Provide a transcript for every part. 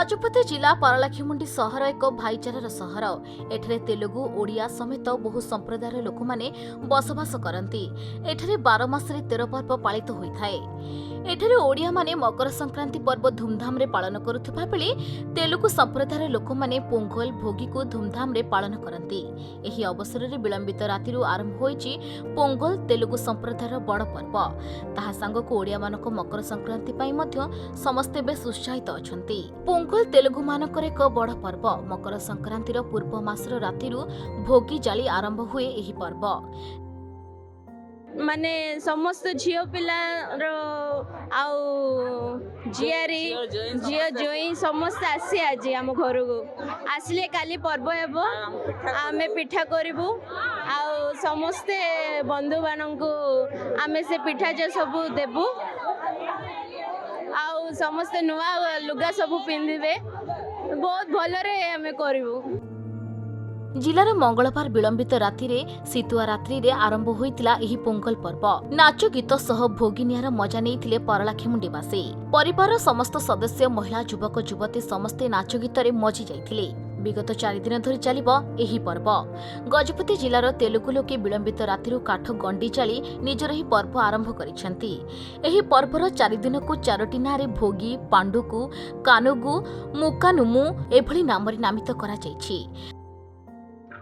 गजपति जिला पारलाखेमुंडी सहर एक भाईचारार सहर। एठरे तेलुगु ओडिया समेत बहु संप्रदायर लोक माने बसवास करती। एठरे 12 मासरे 13 पर्व पालित होइथाए। एठरे ओडिया माने मकर संक्रांति पर्व धूमधाम रे पालन करुथबा बेले तेलुगु संप्रदायर लोक माने पोंगल भोगी को धूमधाम रे पालन करती। एही अवसर रे विलंबित रातिरु आरंभ होइछि पोंगल तेलुगु संप्रदायर बड़ पर्व। ताहा सांगको ओडिया मानको मकर संक्रांति पई मध्य समस्ते बेस उत्साहित अछंती। पोंगल तेलुगु मानकर एक बड़ पर्व। मकर संक्रांतिर पूर्व मासर रातिरु भोगी जाली आरंभ हुए एही पर्व। माने समस्त झियो पिला आउ झियारी झियो जोई समस्त आसी आज आम घर को आसले काली पर्व हेबो। आमे पिठा करिबु आउ समस्ते बंधु बानंकु आमे से पिठा जे सब देबु आउ समस्ते नुआ लुगा सब पिंधिबे। बहुत भलरे आमे करिबु। जिलार मंगलवार विलंबित राति रे सितुआ रात्रि रे आरंभ होइतिला एही पोंगल पर्व। नाच गीत सह भोगिनियार मजा नेइथिले परलाखेमुंडीवासी। परिवार समस्त सदस्य महिला युवक युवती समस्ते नाच गीत रे मजी जाइथिले। विगत 4 दिन धरि चलिबो एही पर्व। गजपति जिलार तेलुगु लोके विलंबित रातिरु काठ गंडी चाली निजर ही पर्व आरंभ करिसेंती। एही पर्वर 4 दिन को 4टी नारे भोगी, पांडुकु, कानुगु, मुकानुमु एभली नामरे नामित करा जाइछि।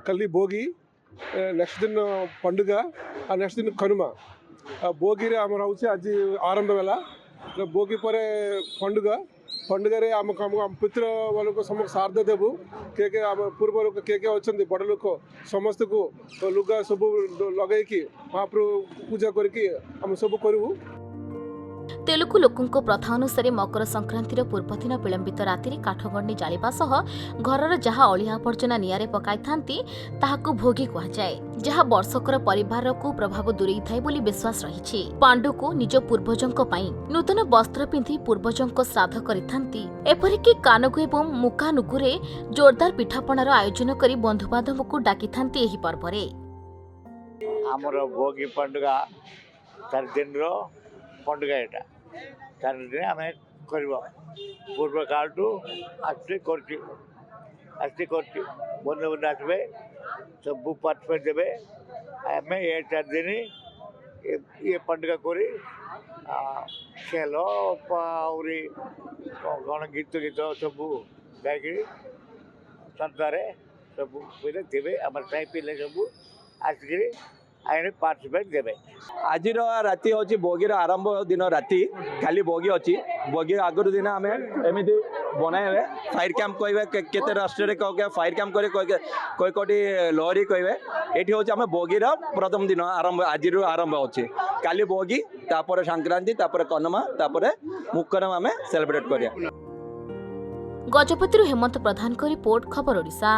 कल भोगी नेक्स्ट दिन पंडुग नेक्स्ट दिन कनुमा भोगी रे आम रोचे आज आरंभ वेला भोगी पर पंडुग पंडुगे आम पितृ वालों को समस्त सार्ध देवु के आम पूर्व लोक के अच्छा बड़ लोक समस्त को लुगा सब लगे महाप्रभु पूजा करके आम सब करूँ। तेलुगु लोकंको प्रथा अनुसार मकर संक्रांतिर पूर्व दिन विलंबित राति काठगंडी जालिबा सह घरर जहा अलिया आवर्जना नियारे पकाई थांती ताहाकु भोगी कहा जाए, जहा वर्षकर परिवार को प्रभाव दूरेई थाए बोली विश्वास रहिछि। पांडुको निज पूर्वजंको पई नूतन वस्त्र पिंधि पूर्वजंको श्राद्ध करिथांती। एपरिकि कानगु एवं मुकानुगुरे जोरदार पिठापणार आयोजन करी बंधुबांधवको डाकिथांती एही पर्वरे। हमर भोगी पंडुगा 4 दिन रो पंडुगा एटा 4 दिन आम कर पूर्व काल टू आस्ते कर बंधु बंधु आसबे सब पार्टिसिपेट देवे। आम ये 4 दिन ये पंडुगा करी खेल आहरी कौन गीत गीत सब गायक श्रद्धार सब थे आम साई पिले सब आसिक पार्टिसिपेट देवे। आज राति हूँ भोगी आरंभ दिन राति खाली भोगी अच्छी भोगी आगर दिन आम एमती बनाए फायर कैंप कहे केते राष्ट्र कह फायर कैंप करे कोई कोटी लहरी कहे ये हूँ आम भोगी प्रथम दिन आरंभ आज आरंभ अच्छे काली भोगी तापर संक्रांति तापर कनमा तापर मुकरम आम सेलिब्रेट करिया। गजपति हेमंत प्रधान को रिपोर्ट खबर ओडिशा।